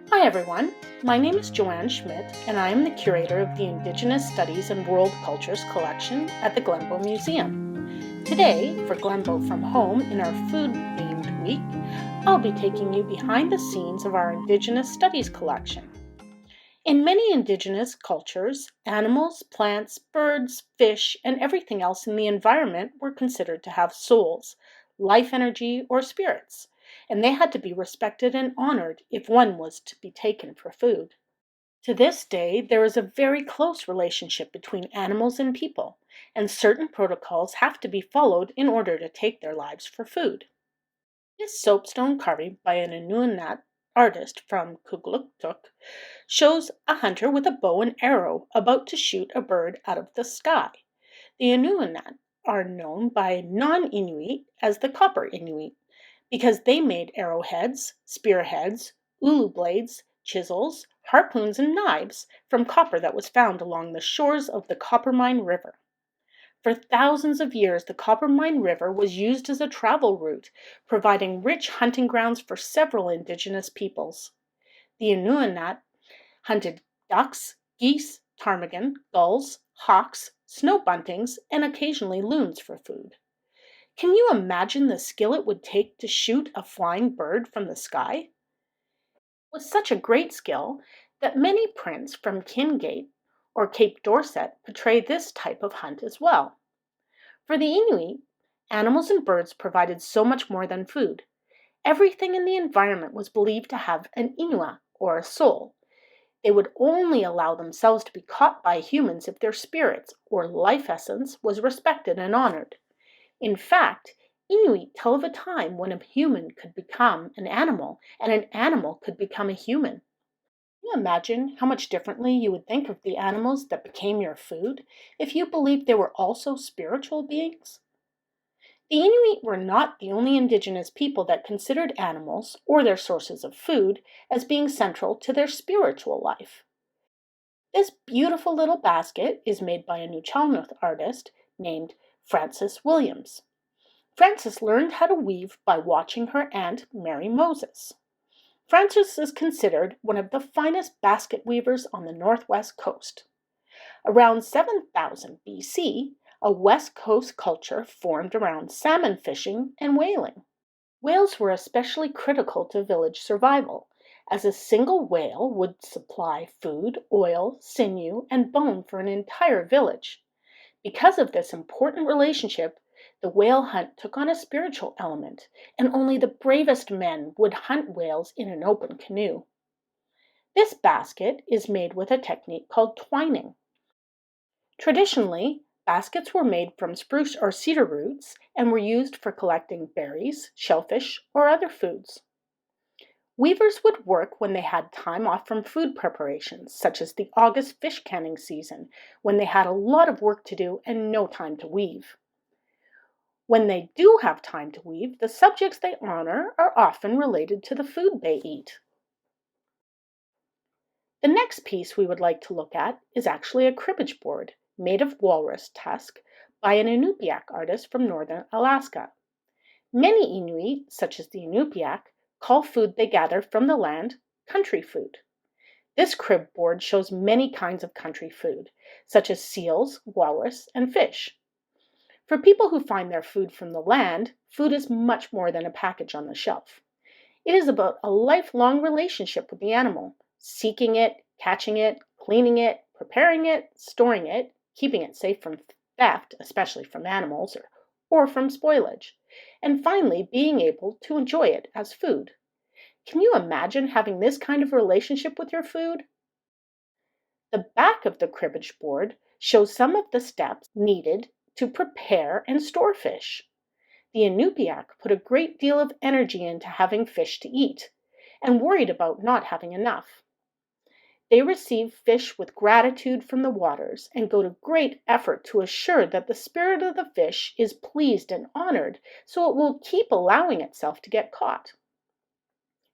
Hi everyone, my name is Joanne Schmidt and I am the curator of the Indigenous Studies and World Cultures collection at the Glenbow Museum. Today, for Glenbow from Home in our food-themed week, I'll be taking you behind the scenes of our Indigenous Studies collection. In many Indigenous cultures, animals, plants, birds, fish, and everything else in the environment were considered to have souls, life energy, or spirits, and they had to be respected and honored if one was to be taken for food. To this day, there is a very close relationship between animals and people, and certain protocols have to be followed in order to take their lives for food. This soapstone carving by an Inuit artist from Kugluktuk shows a hunter with a bow and arrow about to shoot a bird out of the sky. The Inuit are known by non-Inuit as the Copper Inuit because they made arrowheads, spearheads, ulu blades, chisels, harpoons, and knives from copper that was found along the shores of the Coppermine River. For thousands of years, the Coppermine River was used as a travel route, providing rich hunting grounds for several indigenous peoples. The Inuit hunted ducks, geese, ptarmigan, gulls, hawks, snow buntings, and occasionally loons for food. Can you imagine the skill it would take to shoot a flying bird from the sky? It was such a great skill that many prints from Kingate or Cape Dorset portray this type of hunt as well. For the Inuit, animals and birds provided so much more than food. Everything in the environment was believed to have an inua, or a soul. They would only allow themselves to be caught by humans if their spirits, or life essence, was respected and honored. In fact, Inuit tell of a time when a human could become an animal and an animal could become a human. Can you imagine how much differently you would think of the animals that became your food if you believed they were also spiritual beings? The Inuit were not the only indigenous people that considered animals, or their sources of food, as being central to their spiritual life. This beautiful little basket is made by a Nuu-chah-nulth artist named Frances Williams. Frances learned how to weave by watching her aunt Mary Moses. Frances is considered one of the finest basket weavers on the northwest coast. Around 7000 BC, a west coast culture formed around salmon fishing and whaling. Whales were especially critical to village survival, as a single whale would supply food, oil, sinew, and bone for an entire village. Because of this important relationship, the whale hunt took on a spiritual element, and only the bravest men would hunt whales in an open canoe. This basket is made with a technique called twining. Traditionally, baskets were made from spruce or cedar roots and were used for collecting berries, shellfish, or other foods. Weavers would work when they had time off from food preparations, such as the August fish canning season, when they had a lot of work to do and no time to weave. When they do have time to weave, the subjects they honor are often related to the food they eat. The next piece we would like to look at is actually a cribbage board made of walrus tusk by an Inupiaq artist from northern Alaska. Many Inuit, such as the Inupiaq, call food they gather from the land country food. This crib board shows many kinds of country food, such as seals, walrus, and fish. For people who find their food from the land, food is much more than a package on the shelf. It is about a lifelong relationship with the animal, seeking it, catching it, cleaning it, preparing it, storing it, keeping it safe from theft, especially from animals, or from spoilage, and finally being able to enjoy it as food. Can you imagine having this kind of relationship with your food? The back of the cribbage board shows some of the steps needed to prepare and store fish. The Inupiaq put a great deal of energy into having fish to eat and worried about not having enough. They receive fish with gratitude from the waters and go to great effort to assure that the spirit of the fish is pleased and honored so it will keep allowing itself to get caught.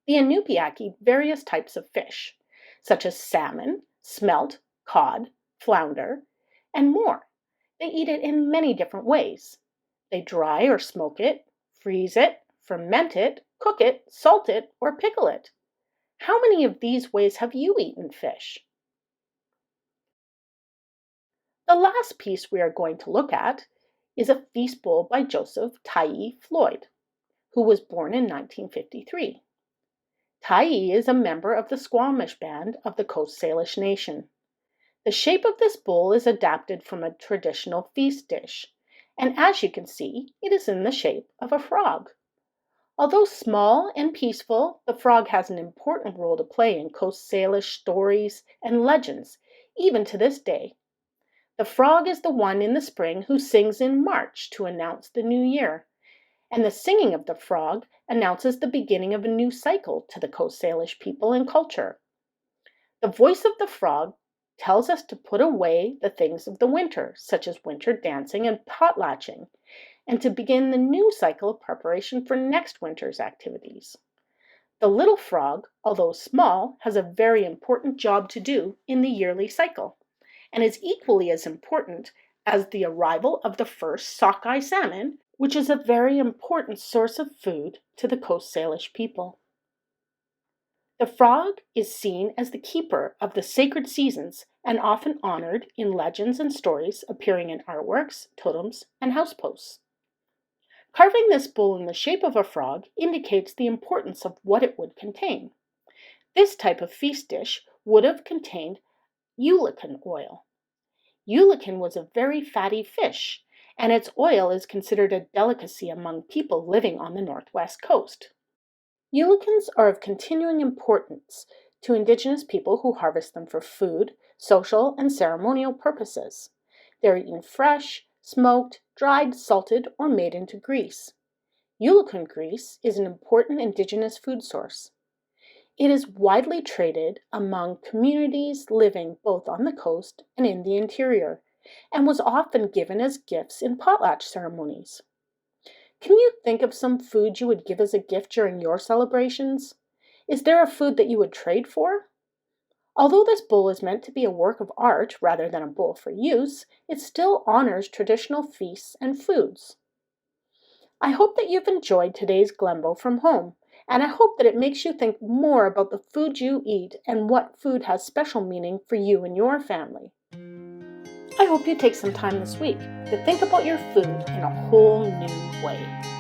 The Inupiaq eat various types of fish, such as salmon, smelt, cod, flounder, and more. They eat it in many different ways. They dry or smoke it, freeze it, ferment it, cook it, salt it, or pickle it. How many of these ways have you eaten fish? The last piece we are going to look at is a feast bowl by Joseph Tyee Floyd, who was born in 1953. Tyee is a member of the Squamish band of the Coast Salish Nation. The shape of this bowl is adapted from a traditional feast dish, and as you can see, it is in the shape of a frog. Although small and peaceful, the frog has an important role to play in Coast Salish stories and legends, even to this day. The frog is the one in the spring who sings in March to announce the new year, and the singing of the frog announces the beginning of a new cycle to the Coast Salish people and culture. The voice of the frog tells us to put away the things of the winter, such as winter dancing and potlatching, and to begin the new cycle of preparation for next winter's activities. The little frog, although small, has a very important job to do in the yearly cycle, and is equally as important as the arrival of the first sockeye salmon, which is a very important source of food to the Coast Salish people. The frog is seen as the keeper of the sacred seasons and often honored in legends and stories appearing in artworks, totems, and house posts. Carving this bowl in the shape of a frog indicates the importance of what it would contain. This type of feast dish would have contained eulachon oil. Eulachon was a very fatty fish, and its oil is considered a delicacy among people living on the northwest coast. Eulachons are of continuing importance to Indigenous people who harvest them for food, social, and ceremonial purposes. They are eaten fresh, smoked, dried, salted, or made into grease. Eulachon grease is an important Indigenous food source. It is widely traded among communities living both on the coast and in the interior, and was often given as gifts in potlatch ceremonies. Can you think of some food you would give as a gift during your celebrations? Is there a food that you would trade for? Although this bowl is meant to be a work of art rather than a bowl for use, it still honors traditional feasts and foods. I hope that you've enjoyed today's Glenbow from home, and I hope that it makes you think more about the food you eat and what food has special meaning for you and your family. I hope you take some time this week to think about your food in a whole new way.